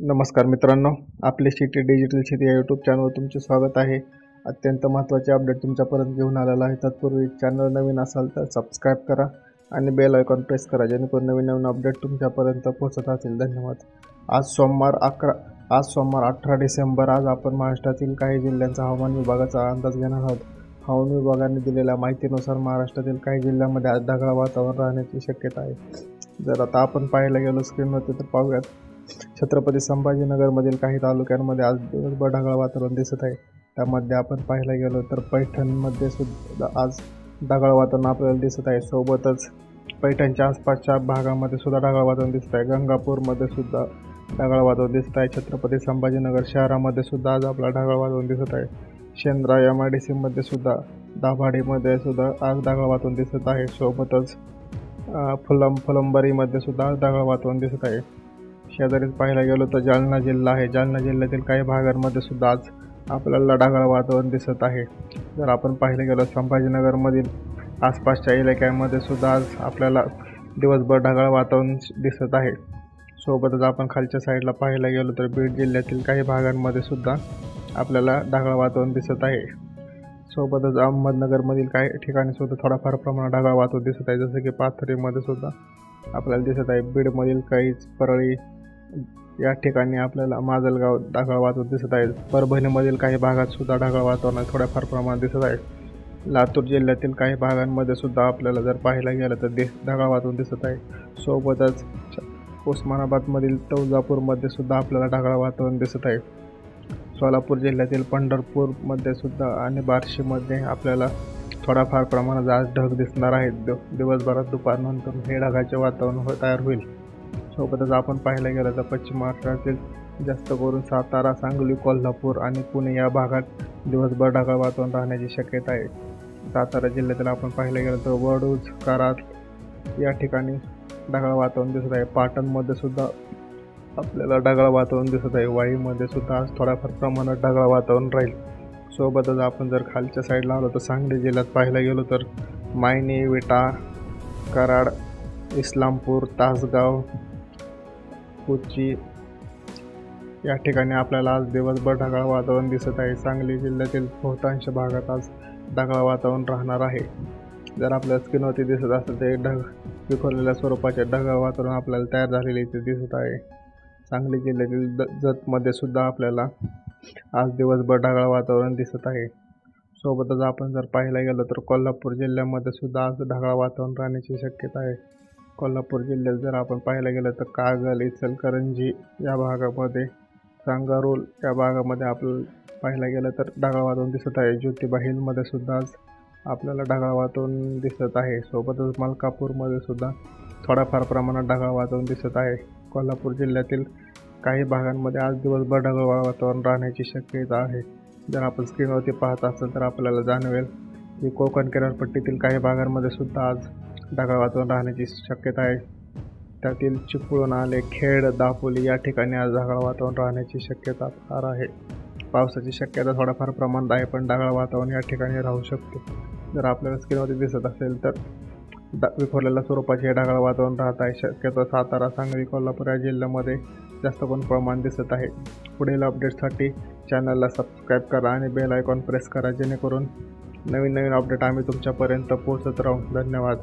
नमस्कार मित्रांनो, आपले शेती डिजिटल शेती या यूट्यूब चॅनलवर तुमचे स्वागत आहे. अत्यंत महत्त्वाचे अपडेट तुमच्यापर्यंत घेऊन आलेला आहे. तत्पूर्वी चॅनल नवीन असाल तर सबस्क्राईब करा आणि बेल आयकॉन प्रेस करा, जेणेकरून नवीन नवीन अपडेट तुमच्यापर्यंत पोहोचत असतील. धन्यवाद. आज सोमवार 18 डिसेंबर. आज आपण महाराष्ट्रातील काही जिल्ह्यांचा हवामान विभागाचा अंदाज घेणार आहोत. हवामान विभागाने दिलेल्या माहितीनुसार महाराष्ट्रातील काही जिल्ह्यांमध्ये आज ढगाळ वातावरण राहण्याची शक्यता आहे. जर आता आपण पाहायला गेलो स्क्रीनवरती तर पाहूयात. छत्रपती संभाजीनगरमधील काही तालुक्यांमध्ये आज दिवसभर ढगाळ वातावरण दिसत आहे. त्यामध्ये आपण पाहायला गेलो तर पैठणमध्ये सुद्धा आज ढगाळ वातावरण आपल्याला दिसत आहे. सोबतच पैठणच्या आसपासच्या भागामध्ये सुद्धा ढगाळ वातावरण दिसत आहे. गंगापूरमध्ये सुद्धा ढगाळ वातावरण दिसत आहे. छत्रपती संभाजीनगर शहरामध्ये सुद्धा आज आपला ढगाळ वातावरण दिसत आहे. शेंद्रा MIDC सुद्धा, दाभाडेमध्ये सुद्धा आज ढगाळ वातावरण दिसत आहे. सोबतच फुलंबरीमध्ये सुद्धा आज ढगाळ वातावरण दिसत आहे. शेजारीच पाहायला गेलो तर जालना जिल्हा आहे. जालना जिल्ह्यातील काही भागांमध्ये सुद्धा आज आपल्याला ढगाळ वातावरण दिसत आहे. जर आपण पाहायला गेलो संभाजीनगरमधील आसपासच्या इलाक्यांमध्ये सुद्धा आज आपल्याला दिवसभर ढगाळ वातावरण दिसत आहे. सोबतच आपण खालच्या साईडला पाहायला गेलो तर बीड जिल्ह्यातील काही भागांमध्ये सुद्धा आपल्याला ढगाळ वातावरण दिसत आहे. सोबतच अहमदनगरमधील काही ठिकाणी सुद्धा थोडाफार प्रमाणात ढगाळ वातावरण दिसत आहे, जसं की पाथरीमध्ये सुद्धा आपल्याला दिसत आहे. बीडमधील काहीच परळी या ठिकाणी आपल्याला माजलगाव ढगाळ वातावरण दिसत आहे. परभणीमधील काही भागात सुद्धा ढगाळ वातावरण थोड्याफार प्रमाणात दिसत आहे. लातूर जिल्ह्यातील काही भागांमध्ये सुद्धा आपल्याला जर पाहायला गेलं तर ढगाळ वातावरण दिसत आहे. सोबतच उस्मानाबादमधील तुळजापूरमध्ये सुद्धा आपल्याला ढगाळ वातावरण दिसत आहे. सोलापूर जिल्ह्यातील पंढरपूरमध्ये सुद्धा आणि बार्शीमध्ये आपल्याला थोडाफार प्रमाणात आज ढग दिसणार आहेत. दिवसभरात दुपारनंतर हे ढगाचे वातावरण तयार होईल. सोबतच आपण पाहायला गेलं तर पश्चिम महाराष्ट्रातील जास्त करून सातारा, सांगली, कोल्हापूर आणि पुणे या भागात दिवसभर ढगाळ वातावरण राहण्याची शक्यता आहे. सातारा जिल्ह्यातील आपण पाहायला गेलं तर वडूज, कराड या ठिकाणी ढगाळ वातावरण दिसत आहे. पाटणमध्ये सुद्धा आपल्याला ढगाळ वातावरण दिसत आहे. वाईमध्ये सुद्धा आज थोड्याफार प्रमाणात ढगाळ वातावरण राहील. सोबतच आपण जर खालच्या साईडला आलो तर सांगली जिल्ह्यात पाहायला गेलो तर मायनी, विटा, कराड, इस्लामपूर, तासगाव, कोची या ठिकाणी आपल्याला आज दिवसभर ढगाळ वातावरण दिसत आहे. सांगली जिल्ह्यातील बहुतांश भागात आज ढगाळ वातावरण राहणार आहे. जर आपल्या स्क्रीनवरती दिसत असेल तर ढग विखुरलेल्या स्वरूपाचे ढगाळ वातावरण आपल्याला तयार झालेले इथे दिसत आहे. सांगली जिल्ह्यातील जतमध्ये सुद्धा आपल्याला आज दिवसभर ढगाळ वातावरण दिसत आहे. सोबतच आपण जर पाहायला गेलो तर कोल्हापूर जिल्ह्यामध्ये सुद्धा आज ढगाळ वातावरण राहण्याची शक्यता आहे. कोल्हापूर जिल्ह्यात जर आपण पाहायला गेलं तर कागल, इचलकरंजी या भागामध्ये, सांगरोल या भागामध्ये आपल्याला पाहायला गेलं तर ढगाळ वातावरण दिसत आहे. ज्योतिबा हिलमध्ये सुद्धा आज आपल्याला ढगाळ वातावरण दिसत आहे. सोबतच मलकापूरमध्ये सुद्धा थोड्याफार प्रमाणात ढगाळ वातावरण दिसत आहे. कोल्हापूर जिल्ह्यातील काही भागांमध्ये आज दिवसभर ढगाळ वातावरण राहण्याची शक्यता आहे. जर आपण स्क्रीनवरती पाहत असेल तर आपल्याला जाणवेल की कोकण किनारपट्टीतील काही भागांमध्ये सुद्धा आज ढगाळ वातावरण राहण्याची शक्यता आहे. त्यातील चिपळूण, आले, खेड, दापोली या ठिकाणी आज ढगाळ वातावरण राहण्याची शक्यता फार आहे. पावसाची शक्यता थोड्याफार प्रमाणात आहे, पण ढगाळ वातावरण या ठिकाणी राहू शकते. जर आपल्याला स्क्रीनवरती दिसत असेल तर विखुरलेल्या स्वरूपाचे हे ढगाळ वातावरण राहत आहे. शक्यतो सातारा, सांगली, कोल्हापूर या जिल्ह्यामध्ये जास्त करून प्रमाण दिसत आहे. पुढील अपडेटसाठी चॅनलला सबस्क्राईब करा आणि बेल आयकॉन प्रेस करा, जेणेकरून नवीन अपडेट आम्ही तुमच्यापर्यंत पोहोचत राहू. धन्यवाद.